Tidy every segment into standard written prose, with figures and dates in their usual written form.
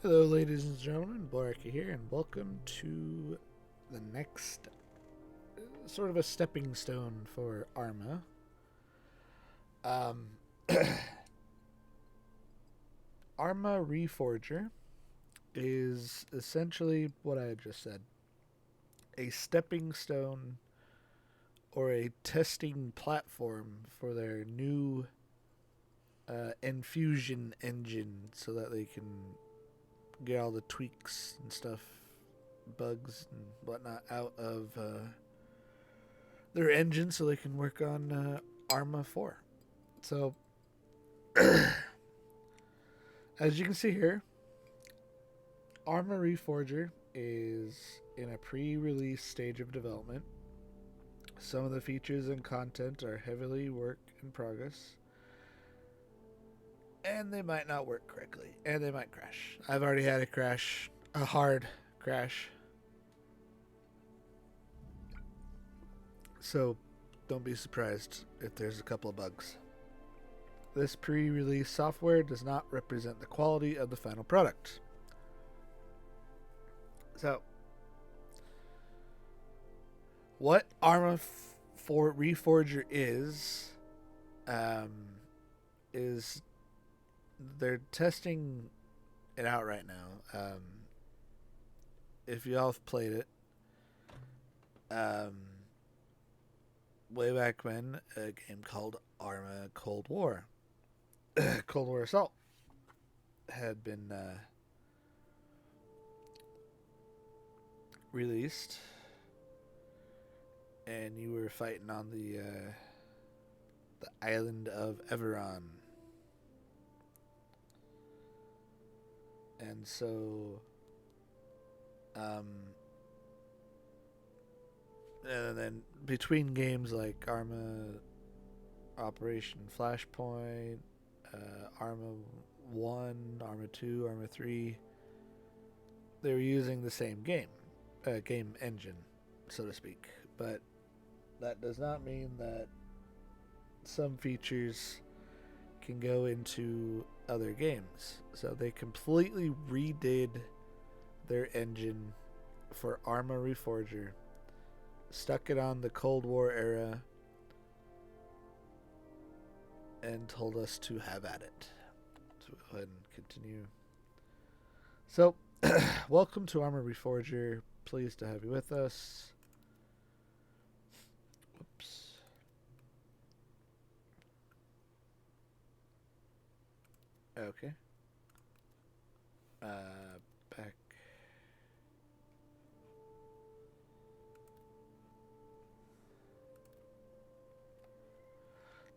Hello, ladies and gentlemen. Blarky here, and welcome to the next sort of a stepping stone for Arma. Um, Arma Reforger is essentially what I had just said, a stepping stone or a testing platform for their new Enfusion Engine so that they can get all the tweaks and stuff, bugs and whatnot out of their engine so they can work on Arma 4. So, as you can see here, Arma Reforger is in a pre-release stage of development. Some of the features and content are heavily work in progress, and they might not work correctly, and they might crash. I've already had a crash, a hard crash. So don't be surprised if there's a couple of bugs. This pre-release software does not represent the quality of the final product. So, what Arma Reforger is they're testing it out right now. If y'all have played it, way back when, a game called Arma Cold War, Cold War Assault, had been released, and you were fighting on the island of Everon. And so, and then between games like Arma Operation Flashpoint, Arma 1, Arma 2, Arma 3, they were using the same game engine, so to speak. But that does not mean that some features can go into other games. So they completely redid their engine for Arma Reforger, stuck it on the Cold War era, and told us to have at it. So we'll go ahead and continue. So, welcome to Arma Reforger. Pleased to have you with us. Whoops. Okay. Back.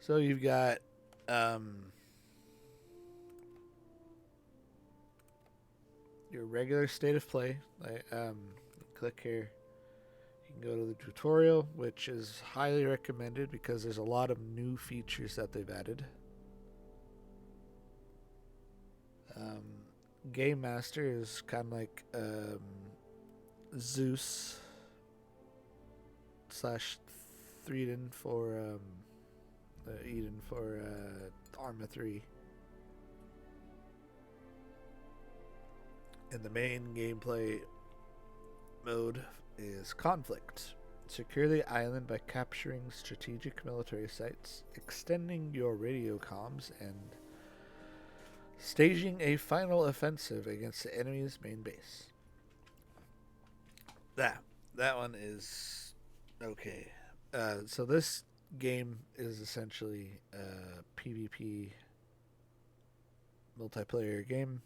So you've got your regular state of play. Click here. You can go to the tutorial, which is highly recommended because there's a lot of new features that they've added. Game Master is kind of like Zeus / Eden for Arma 3. And the main gameplay mode is Conflict. Secure the island by capturing strategic military sites, extending your radio comms, and staging a final offensive against the enemy's main base. That one is okay. So this game is essentially a PvP multiplayer game.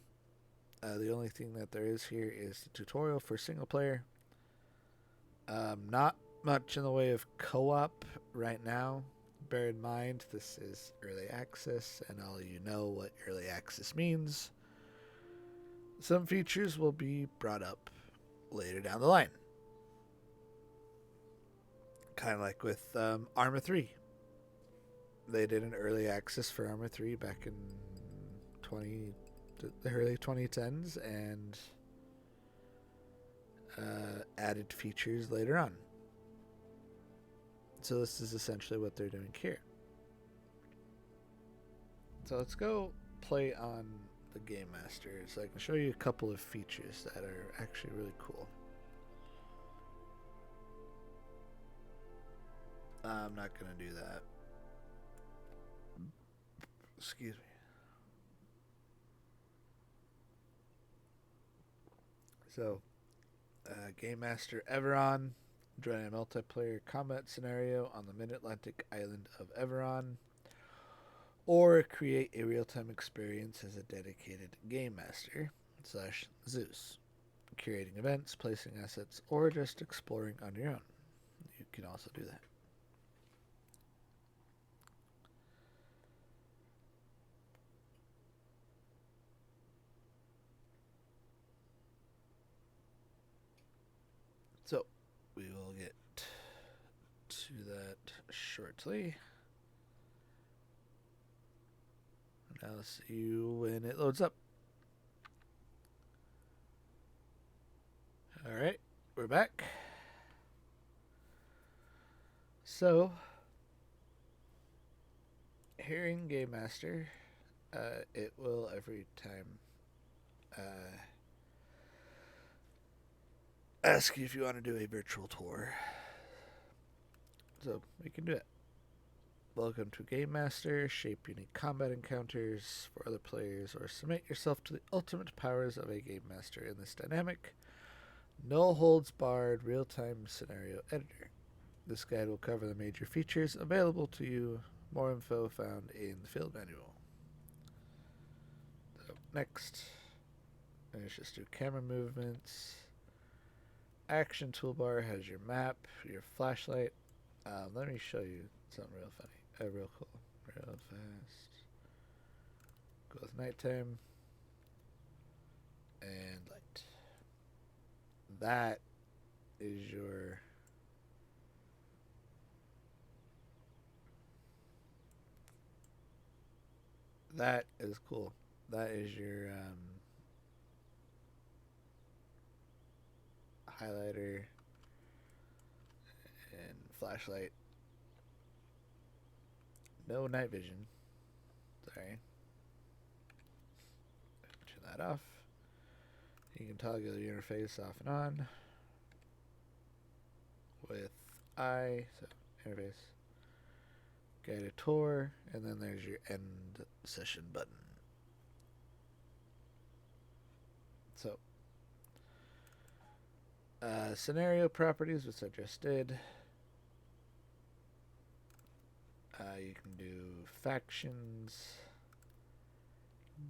The only thing that there is here is the tutorial for single player. Not much in the way of co-op right now. Bear in mind, this is early access, and all you know what early access means. Some features will be brought up later down the line. Kind of like with Arma 3. They did an early access for Arma 3 back in the early 2010s, and added features later on. So this is essentially what they're doing here. So let's go play on the Game Master so I can show you a couple of features that are actually really cool. I'm not going to do that. Excuse me. So, Game Master Everon, join a multiplayer combat scenario on the mid-Atlantic island of Everon, or create a real-time experience as a dedicated Game Master / Zeus, curating events, placing assets, or just exploring on your own. You can also do that. So, we will get to that shortly. I'll see you when it loads up. Alright, we're back. So, here in Game Master, it will every time ask you if you want to do a virtual tour. So, we can do it. Welcome to Game Master. Shape unique combat encounters for other players or submit yourself to the ultimate powers of a Game Master in this dynamic, no holds barred real-time scenario editor. This guide will cover the major features available to you. More info found in the field manual. So, next. Let's just do camera movements. Action toolbar has your map, your flashlight. Let me show you something real funny. Real cool. Real fast. Go with nighttime. And light. That is your... That is cool. That is your highlighter and flashlight. No night vision. Sorry. Turn that off. You can toggle your interface off and on with I, so interface, guided tour, and then there's your end session button. So, scenario properties, which I just did. You can do factions,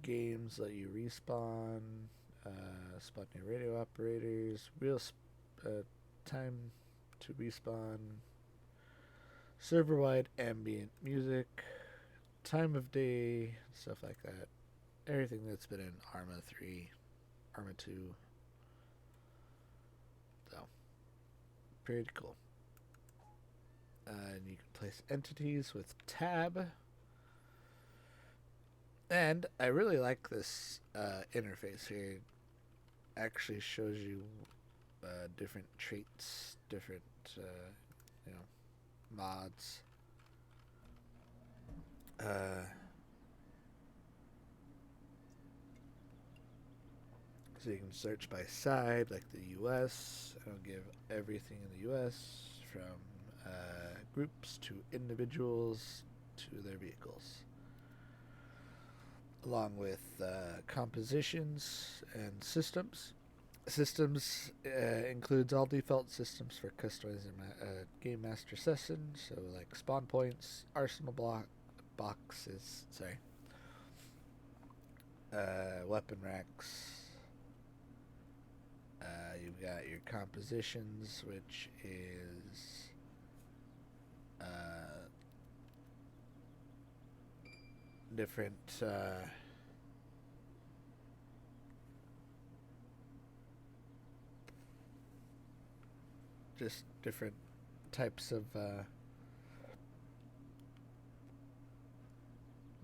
games let you respawn, spawn new radio operators, real time to respawn, server-wide ambient music, time of day, stuff like that. Everything that's been in Arma 3, Arma 2. So, pretty cool. And you can place entities with tab. And I really like this interface here. It actually shows you different traits, different mods. So you can search by side, like the U.S. It'll give everything in the U.S. from groups to individuals to their vehicles, along with compositions and systems. Systems includes all default systems for customizing Game Master session, so like spawn points, arsenal boxes, weapon racks. You've got your compositions, which is different just different types of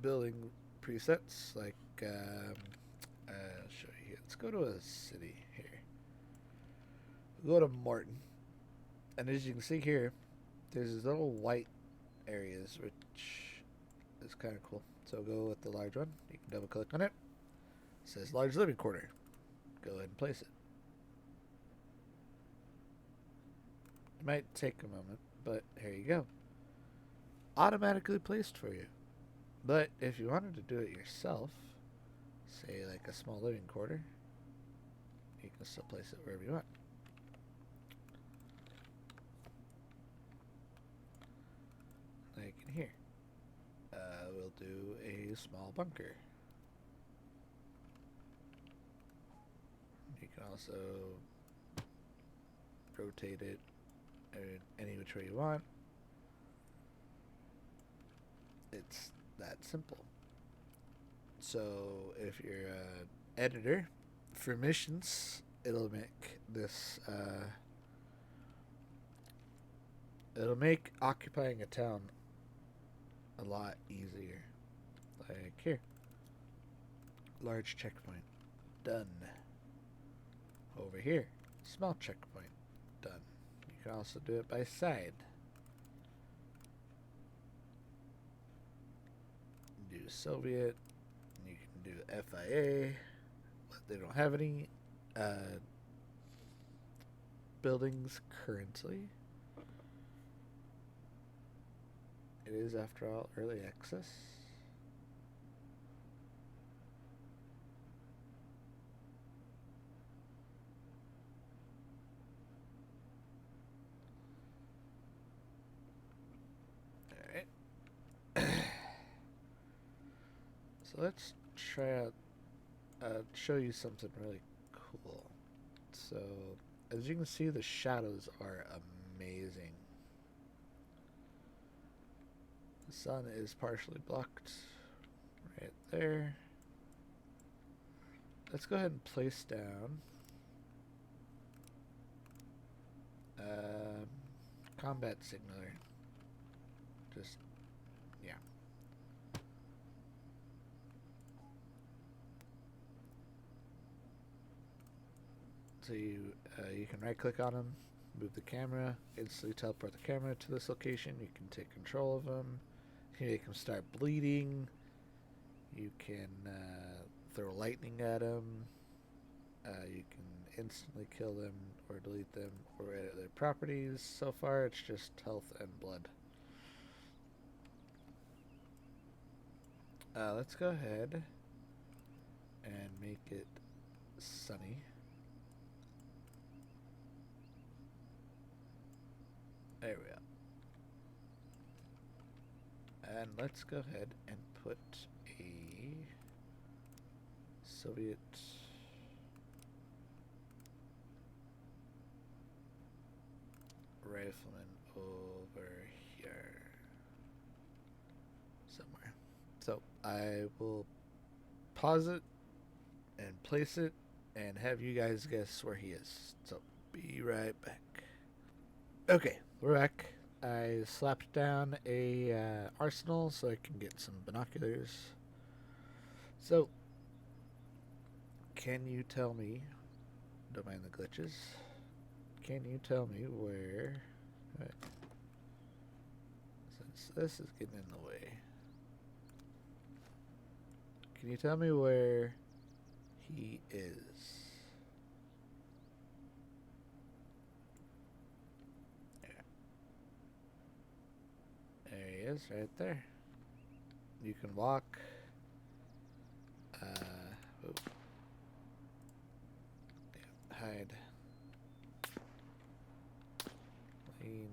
building presets. Like I'll show you here. Let's go to a city here. We'll go to Morton, and as you can see here, there's these little white areas, which is kind of cool. So go with the large one. You can double click on it. says large living quarter. Go ahead and place it. It might take a moment, but here you go. Automatically placed for you. But if you wanted to do it yourself, say like a small living quarter, you can still place it wherever you want. Like in here. We'll do a small bunker. You can also rotate it any which way you want. It's that simple. So if you're an editor for missions, it'll make this it'll make occupying a town a lot easier. Like here, large checkpoint, done. Over here, small checkpoint, done. You can also do it by side. Do Soviet, you can do FIA, but they don't have any buildings currently. It is, after all, early access. Alright. So let's try out, show you something really cool. So, as you can see, the shadows are amazing. The sun is partially blocked right there. Let's go ahead and place down combat signaler. Just, yeah. So you can right click on them, move the camera, instantly teleport the camera to this location. You can take control of them. You can make them start bleeding. You can throw lightning at them. You can instantly kill them or delete them or edit their properties. So far, it's just health and blood. Let's go ahead and make it sunny. There we go. And let's go ahead and put a Soviet rifleman over here somewhere. So I will pause it and place it and have you guys guess where he is. So be right back. Okay, we're back. I slapped down a arsenal so I can get some binoculars. So, can you tell me, don't mind the glitches, can you tell me where, right, since this is getting in the way, can you tell me where he is? There he is, right there. You can walk. Hide. Lean.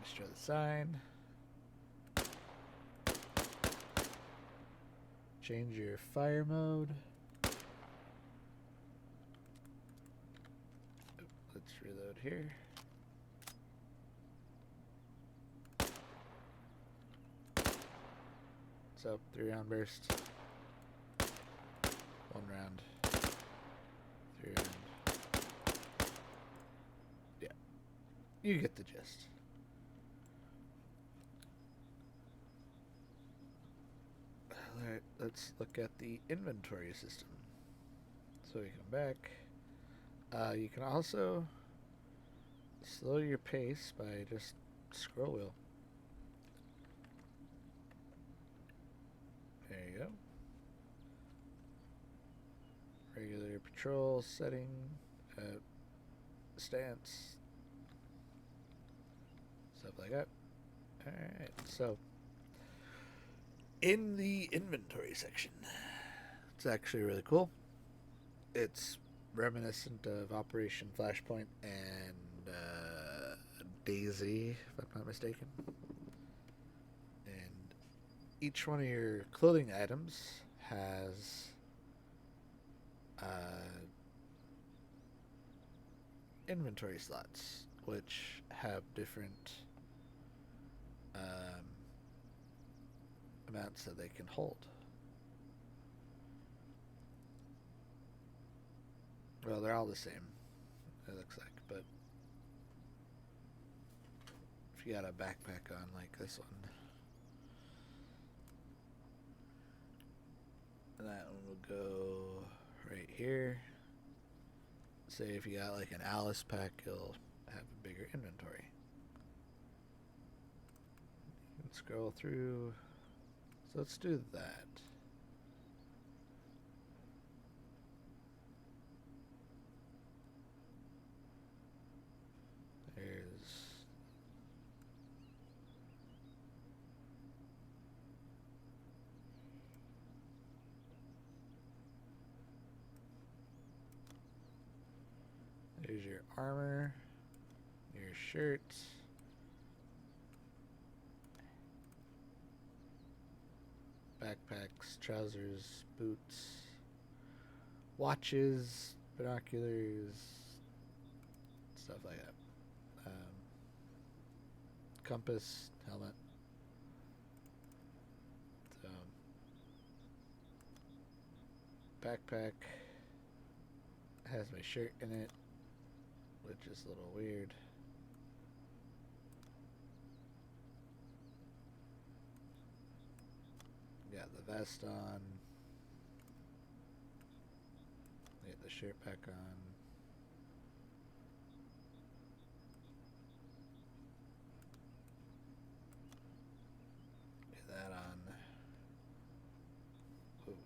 Destroy the sign. Change your fire mode. Let's reload here. So 3-round burst. 1 round. 3 round. Yeah. You get the gist. Alright, let's look at the inventory system. So we come back. You can also slow your pace by just scroll wheel. There you go. Regular patrol setting, stance, stuff like that. Alright, so in the inventory section, it's actually really cool. It's reminiscent of Operation Flashpoint and Daisy, if I'm not mistaken. And each one of your clothing items has inventory slots, which have different amounts that they can hold. Well, they're all the same, it looks like, but if you got a backpack on like this one, that one will go right here. Say if you got like an Alice pack, you'll have a bigger inventory. You can scroll through. So let's do that. There's your armor, your shirts, backpacks, trousers, boots, watches, binoculars, stuff like that. Compass, helmet. So, backpack has my shirt in it, which is a little weird. Got the vest on. Get the shirt back on. Get that on. Ooh.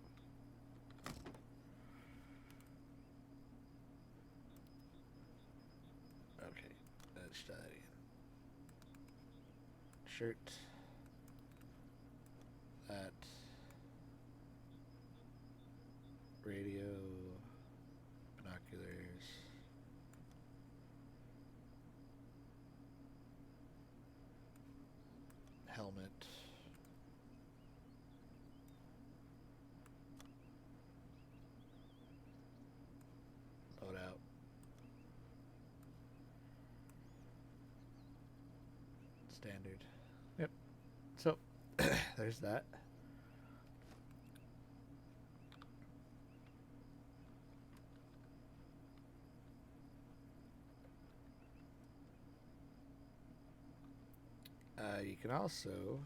Okay, let's try that again. Shirt. That. Radio. Binoculars. Helmet. Load out. Standard. Yep. So, there's that. You can also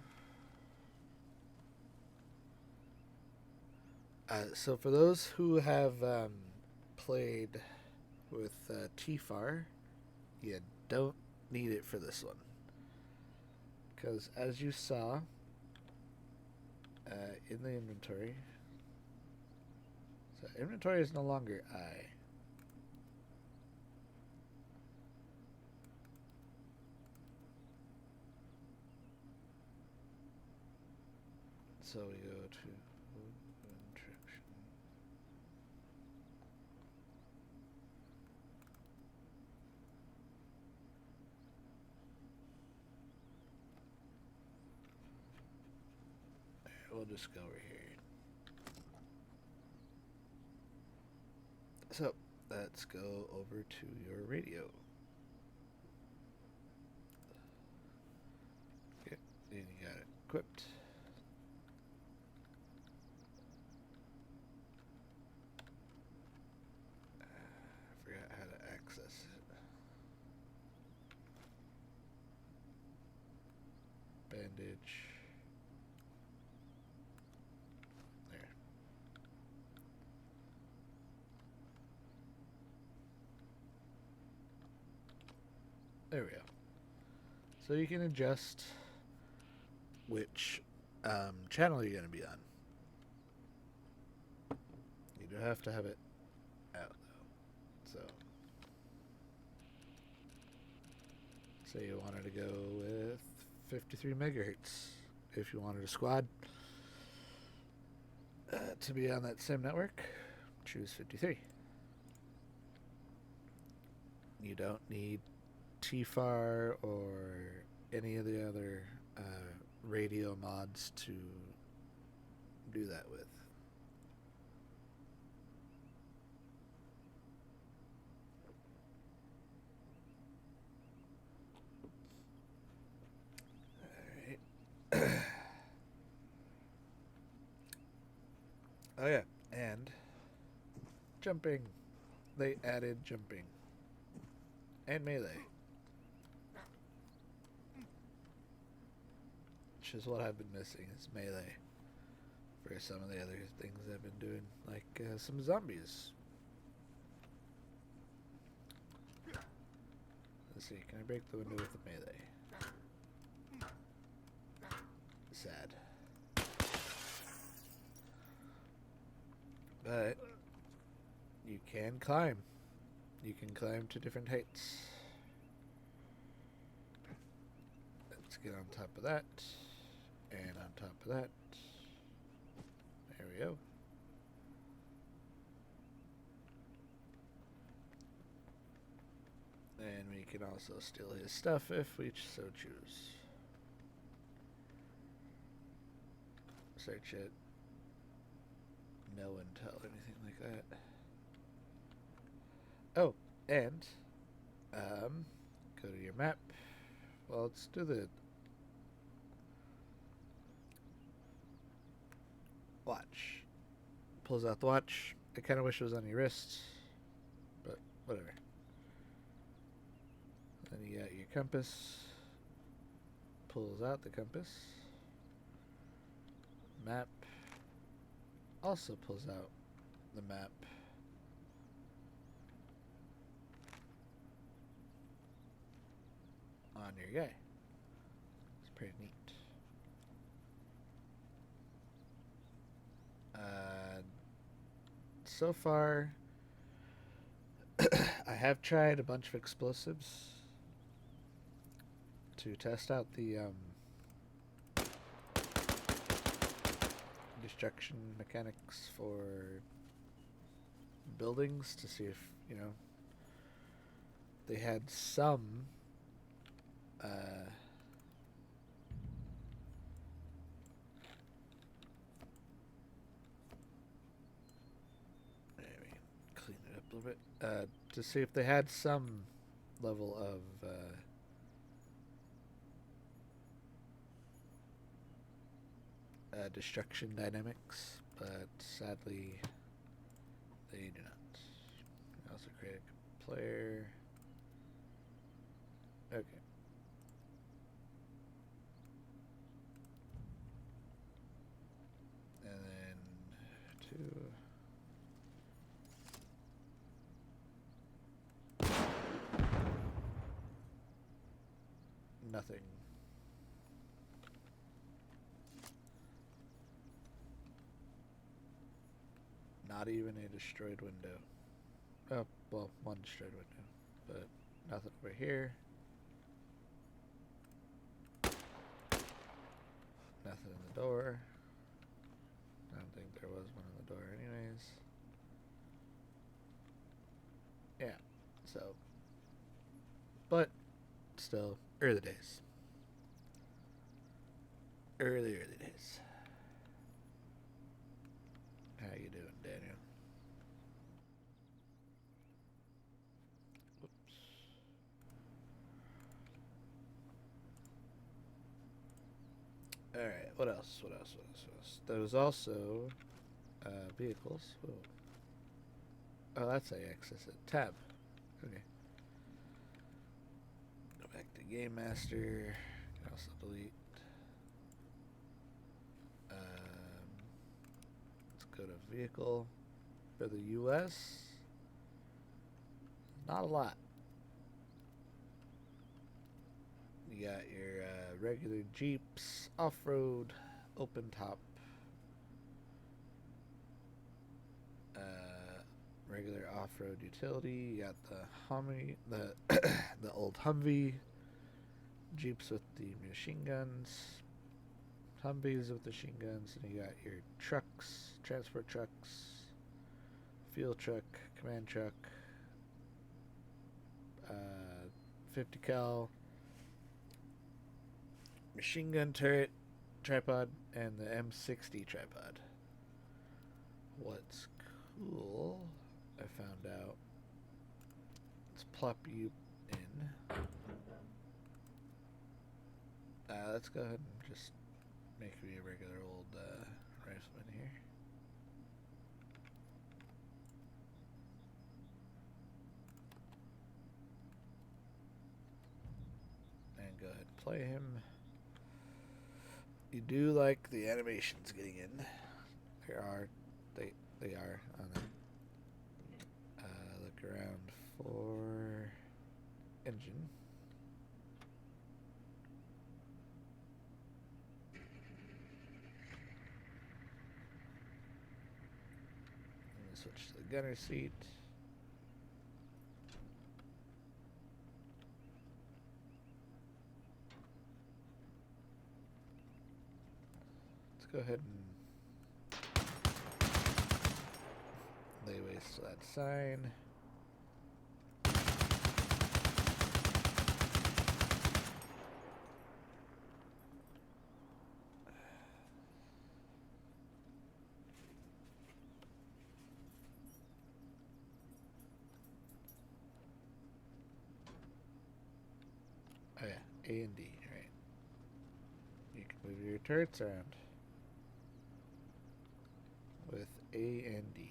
so for those who have played with TFAR, you don't need it for this one, because as you saw in the inventory, so inventory is no longer I. So we go to encryption. We'll just go over here. So let's go over to your radio. Okay, then you got it equipped. Bandage. There. There we go. So you can adjust which channel you're going to be on. You do have to have it out though. So say you wanted to go with 53 megahertz. If you wanted a squad to be on that same network, choose 53. You don't need TFAR or any of the other radio mods to do that with. Alright. Oh yeah, and jumping. They added jumping. And melee. Which is what I've been missing, is melee. For some of the other things I've been doing. Like some zombies. Let's see, can I break the window with the melee? Sad. But you can climb. You can climb to different heights. Let's get on top of that. And on top of that. There we go. And we can also steal his stuff if we so choose. Search it. No intel, anything like that. Oh, and go to your map. Well, let's do the watch. Pulls out the watch. I kind of wish it was on your wrist, but whatever. Then you got your compass. Pulls out the compass. Map. Also pulls out the map. On your guy. It's pretty neat. So far, I have tried a bunch of explosives to test out the destruction mechanics for buildings to see if, you know, they had some maybe clean it up a little bit to see if they had some level of destruction dynamics, but sadly they do not. Also create a player. Okay. And then 2. Nothing. Not even a destroyed window. Oh, well, one destroyed window, but nothing over here. Nothing in the door. I don't think there was one in the door anyways. Yeah, so. But, still, early days. Early days. How you doing, Daniel? Whoops. Alright, what else? There was also vehicles. Whoa. Oh, that's how you access it. Tab. Okay. Go back to Game Master. You can also delete. Let's go to vehicle. For the US, not a lot. you got your regular Jeeps, off-road, open top, regular off-road utility. You got the Humvee, the old Humvee, Jeeps with the machine guns, Humvees with the machine guns, and you got your trucks, transport trucks, fuel truck, command truck, 50 cal, machine gun turret, tripod, and the M60 tripod. What's cool, I found out, let's plop you in. Let's go ahead and just make me a regular old rifleman here. And go ahead and play him. You do like the animations getting in. They are on it. Look around for engine. Switch to the gunner seat. Let's go ahead and lay waste to that sign. Oh yeah, A and D, right. You can move your turrets around with A and D.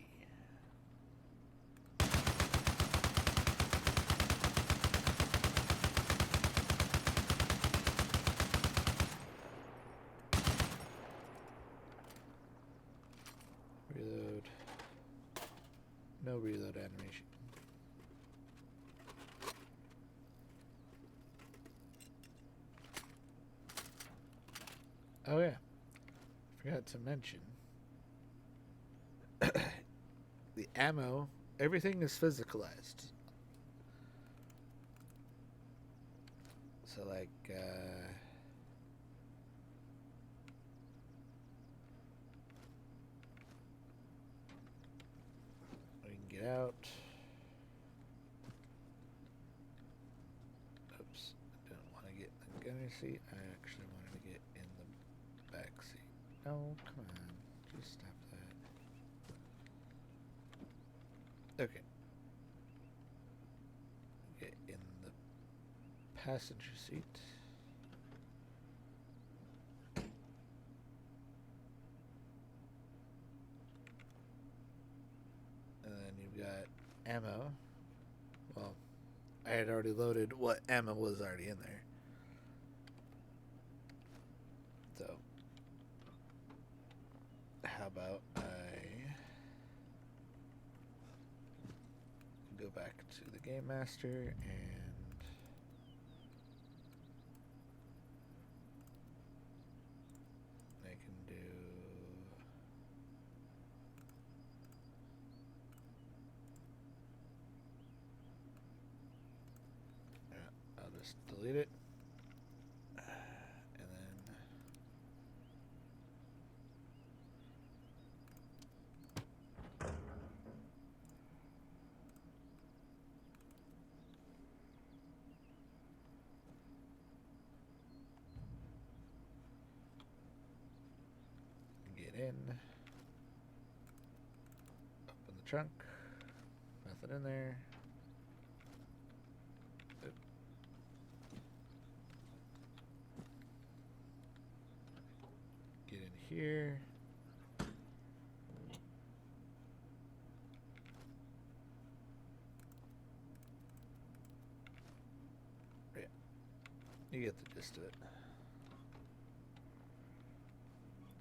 Reload. No reload animation. Oh yeah, forgot to mention the ammo. Everything is physicalized. So like, we can get out. Oops, I didn't want to get in the gunner seat. I actually wanted to get in the back seat. No, come on, just stop that. Okay. Get in the passenger seat. And then you've got ammo. Well, I had already loaded what ammo was already in there. So, how about I go back to the Game Master and I can do I'll just delete it and then get in, open the trunk, nothing in there. Get in here. Yeah, you get the gist of it.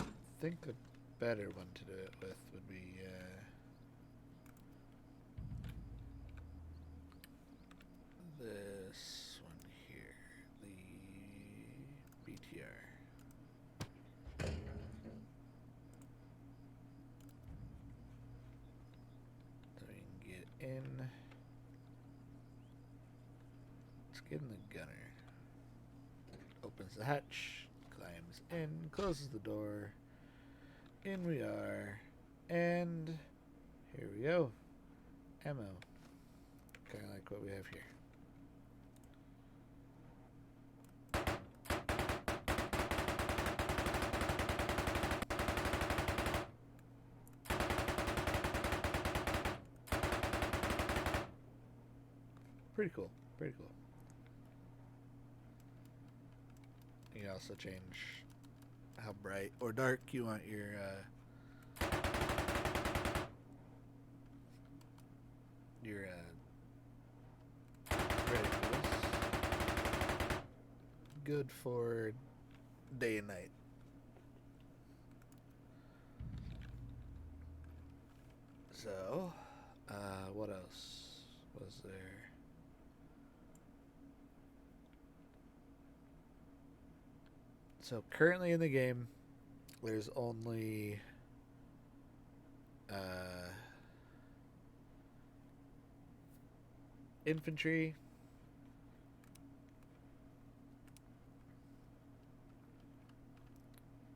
I think a better one to do it with would be this one here. in. Let's get in the gunner. Opens the hatch, climbs in, closes the door. In we are, and here we go. Ammo. Kind of like what we have here. Pretty cool. Pretty cool. You can also change how bright or dark you want your reticles. Good for day and night. So, what else was there? So currently in the game, there's only infantry,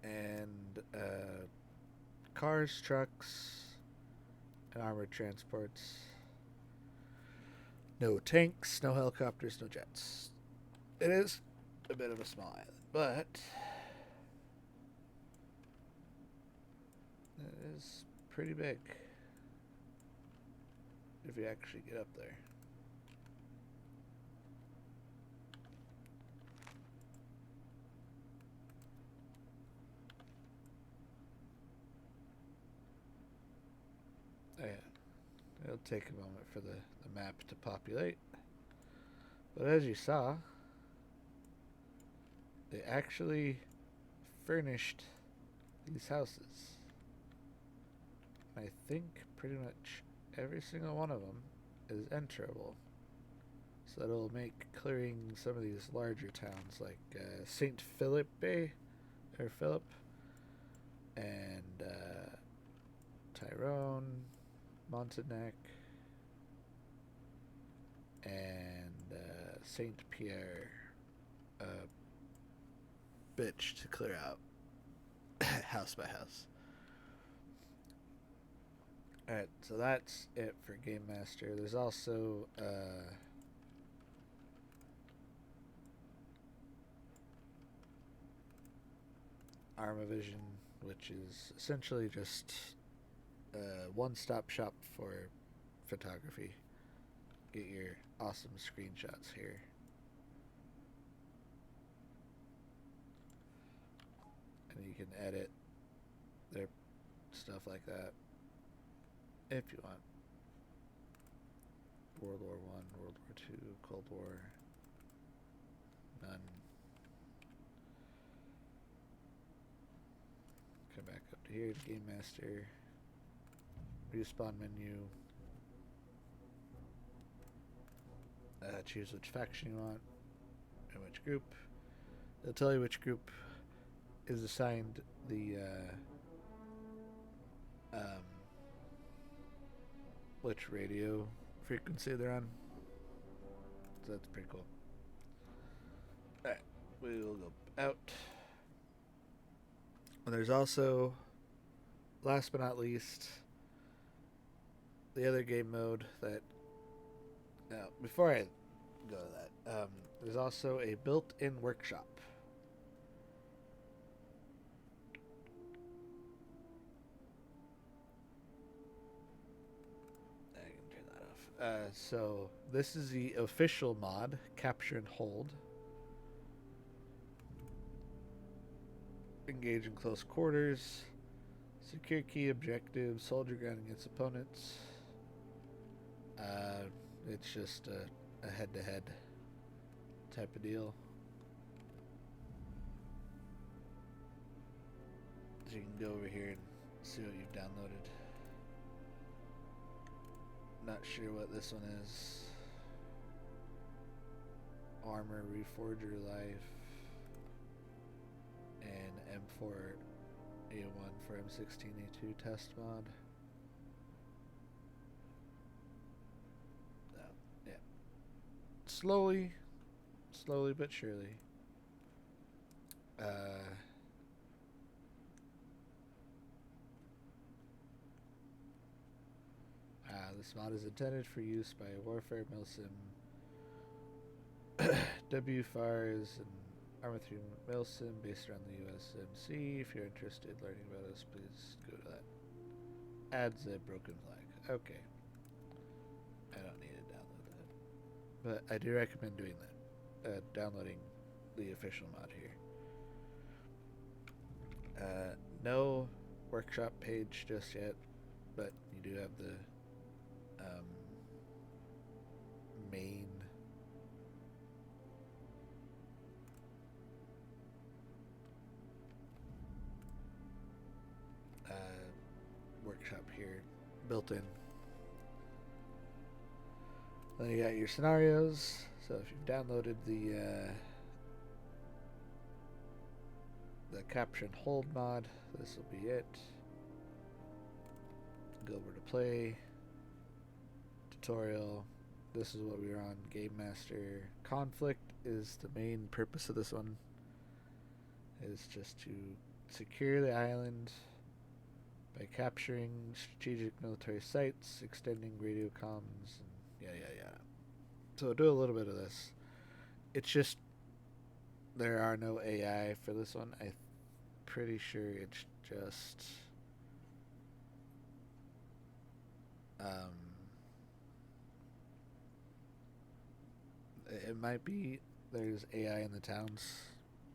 and cars, trucks, and armored transports. No tanks, no helicopters, no jets. It is a bit of a small island, but it is pretty big if you actually get up there. Oh yeah, it'll take a moment for the map to populate. But as you saw, they actually furnished these houses. I think pretty much every single one of them is enterable. So that'll make clearing some of these larger towns like St. Philippe, or Philip, and Tyrone, Montagnec, and St. Pierre, bitch to clear out house by house. Alright, so that's it for Game Master. There's also Arma Vision, which is essentially just a one-stop shop for photography. Get your awesome screenshots here. And you can edit their stuff like that if you want. World War I, World War II, Cold War, none. Come back up to here to Game Master, respawn menu, choose which faction you want and which group. They'll tell you which group is assigned the which radio frequency they're on. So that's pretty cool. Alright, we will go out. And there's also, last but not least, the other game mode that, before I go to that, there's also a built-in workshop. I can turn that off. So this is the official mod, Capture and Hold. Engage in close quarters, secure key objectives, soldier ground against opponents. It's just a head-to-head type of deal. So you can go over here and see what you've downloaded. Not sure what this one is. Arma Reforger Life and M4A1 for M16A2 test mod. slowly but surely. This mod is intended for use by Warfare Milsim, WFARS, and Arma 3 Milsim based around the USMC. If you're interested in learning about us, please go to that. Adds a broken flag. Okay. I don't need to download that. But I do recommend doing that. Downloading the official mod here. No workshop page just yet, but you do have the main workshop here built in. Then you got your scenarios. So if you've downloaded the capture and hold mod, this will be it. Go over to play, tutorial. This is what we're on. Game Master. Conflict is the main purpose of this one. Is just to secure the island by capturing strategic military sites, extending radio comms, and yeah. So we'll do a little bit of this. It's just there are no AI for this one. I'm pretty sure it's just it might be there's AI in the towns,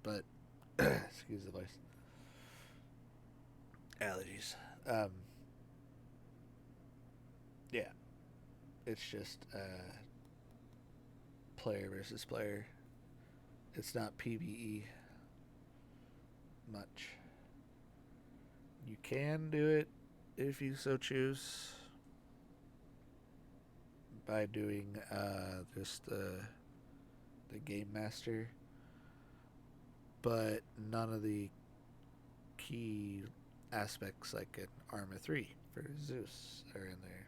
but excuse the voice. Allergies. Yeah. It's just player versus player. It's not PvE much. You can do it if you so choose by doing just the Game Master, but none of the key aspects like an Arma 3 for Zeus are in there.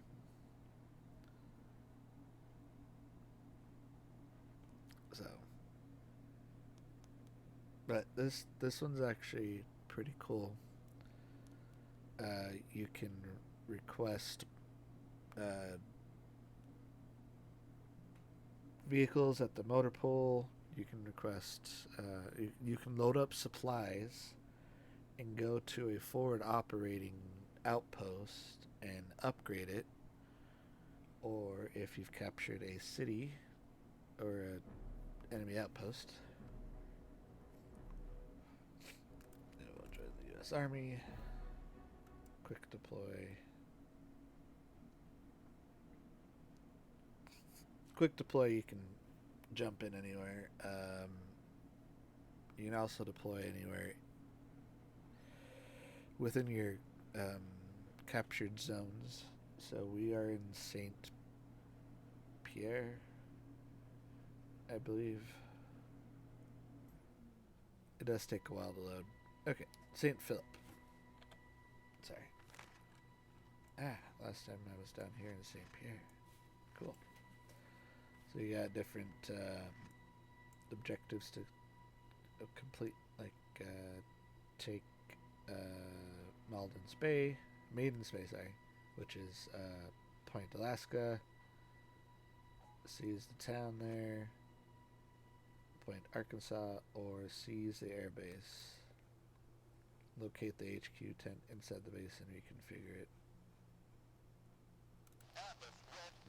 So, but this one's actually pretty cool. You can request vehicles at the motor pool. You can request you can load up supplies and go to a forward operating outpost and upgrade it, or if you've captured a city or an enemy outpost, we'll join the U.S. Army. Quick deploy. Quick deploy, you can jump in anywhere. You can also deploy anywhere within your captured zones. So we are in Saint Pierre, I believe. It does take a while to load. Okay, Saint Philip. Sorry. Last time I was down here in Saint Pierre. Cool. So you got different objectives to complete, like take Maiden's Bay, sorry, which is Point Alaska. Seize the town there. Point Arkansas, or seize the airbase. Locate the HQ tent inside the base and reconfigure it.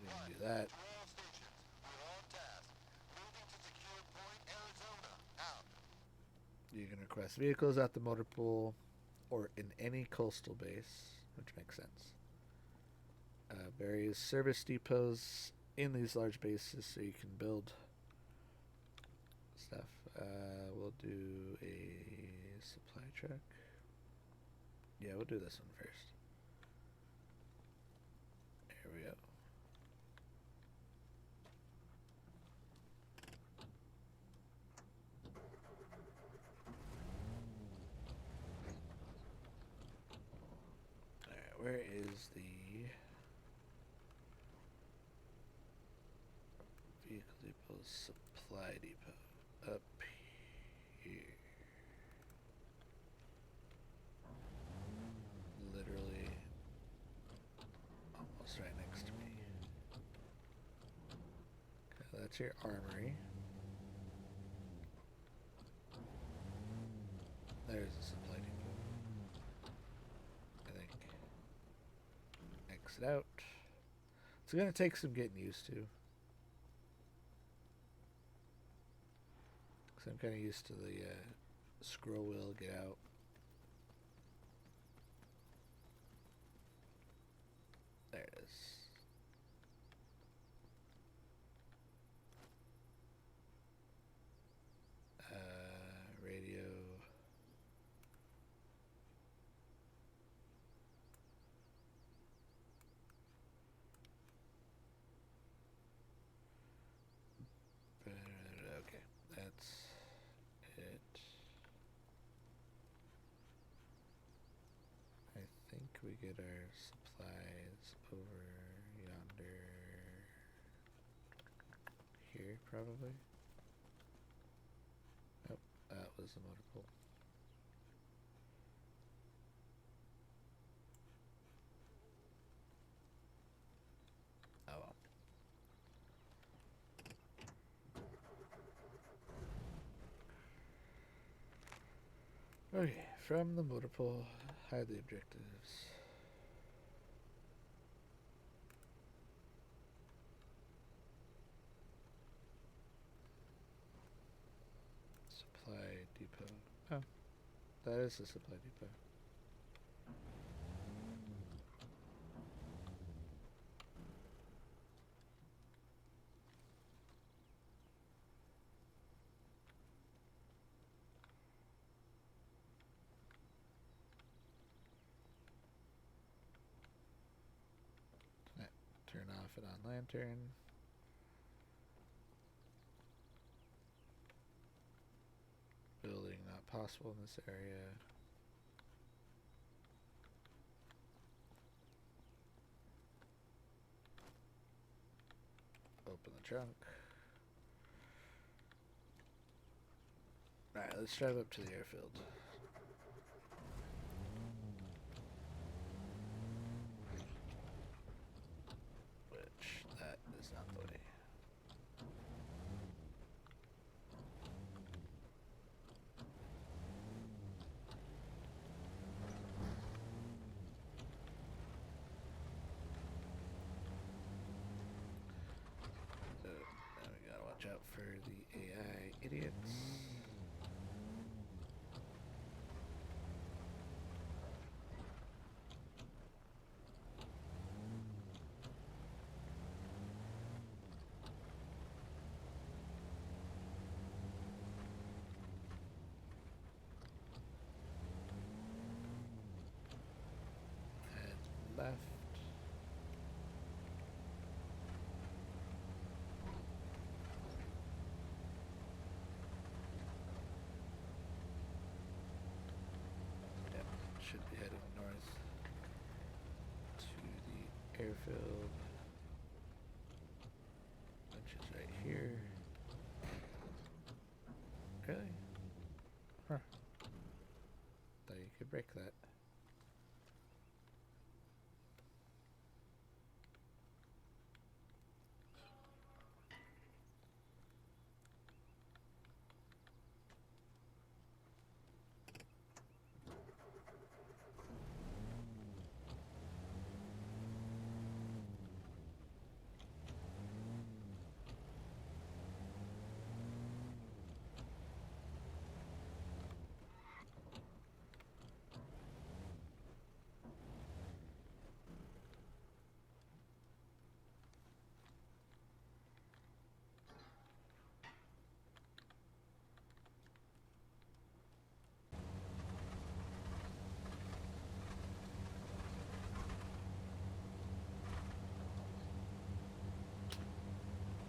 You can do that. You can request vehicles at the motor pool or in any coastal base, which makes sense. Various service depots in these large bases so you can build stuff. We'll do a supply truck. Yeah, we'll do this one first. There we go. Alright, where is the vehicle depot supply depot up here. Literally almost right next to me. Okay, that's your armory. There's a supply depot. I think. Exit out. It's gonna take some getting used to. Because I'm kind of used to the scroll wheel get out. There it is. Radio. Okay, that's it. I think we get our supplies over yonder. Here, probably. Oh, that was the motor pool. Oh well. Okay, from the motor pool, hide the objectives. Supply depot. Oh, that is the supply depot. Turn off it on lantern. Building not possible in this area. Open the trunk. Alright, let's drive up to the airfield. Which, that is not the way. So, now we gotta watch out for the AI idiots. Left. Yep, should be heading north to the airfield, which is right here. Really? Huh. Thought you could break that.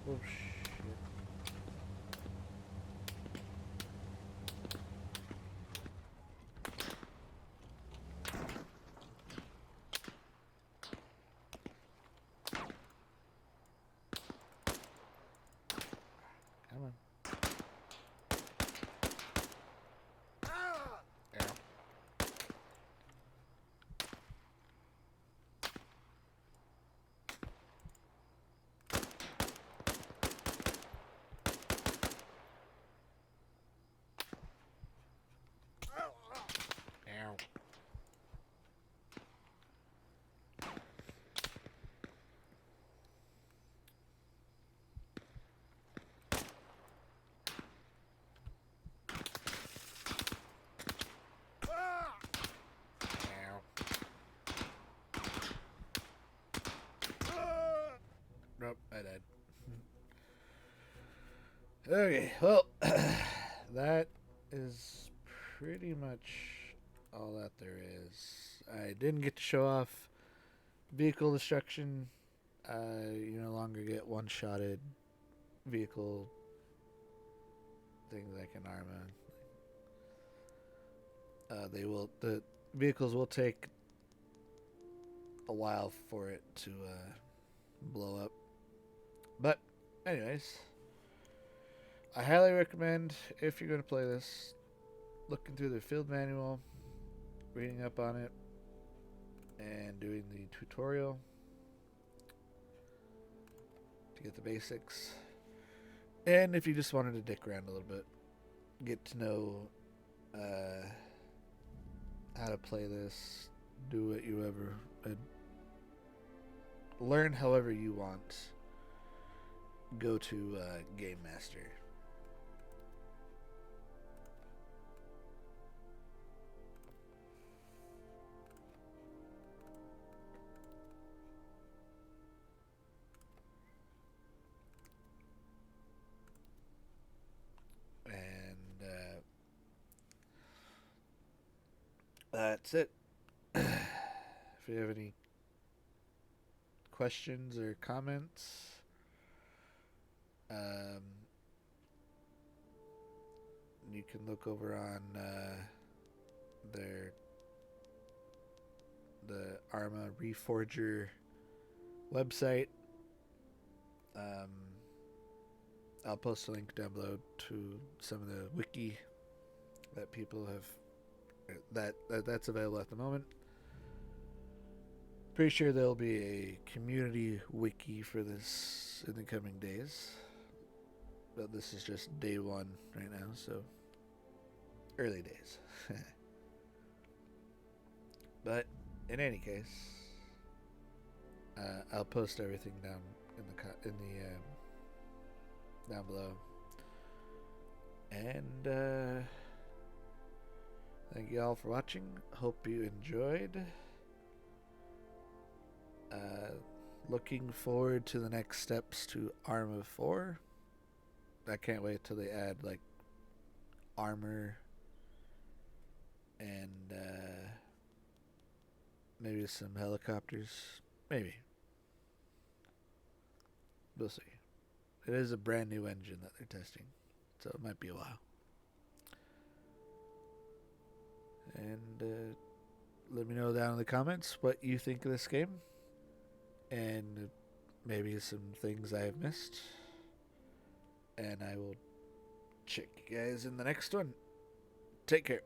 Oh shit. Okay, well, that is pretty much all that there is. I didn't get to show off vehicle destruction. You no longer get one-shotted vehicle things like an Arma. The vehicles will take a while for it to blow up. But, anyways, I highly recommend, if you're going to play this, looking through the field manual, reading up on it, and doing the tutorial to get the basics. And if you just wanted to dick around a little bit, get to know how to play this, do what you ever, learn however you want, go to Game Master. And that's it. If you have any questions or comments, you can look over on the Arma Reforger website. I'll post a link down below to some of the wiki that people have that's available at the moment. Pretty sure there'll be a community wiki for this in the coming days, but this is just day one right now, so early days. But in any case, I'll post everything down in the down below. And thank you all for watching. Hope you enjoyed. Looking forward to the next steps to Arma 4. I can't wait till they add like armor and maybe some helicopters. Maybe. We'll see. It is a brand new engine that they're testing, so it might be a while. And let me know down in the comments what you think of this game, and maybe some things I have missed. And I will check you guys in the next one. Take care.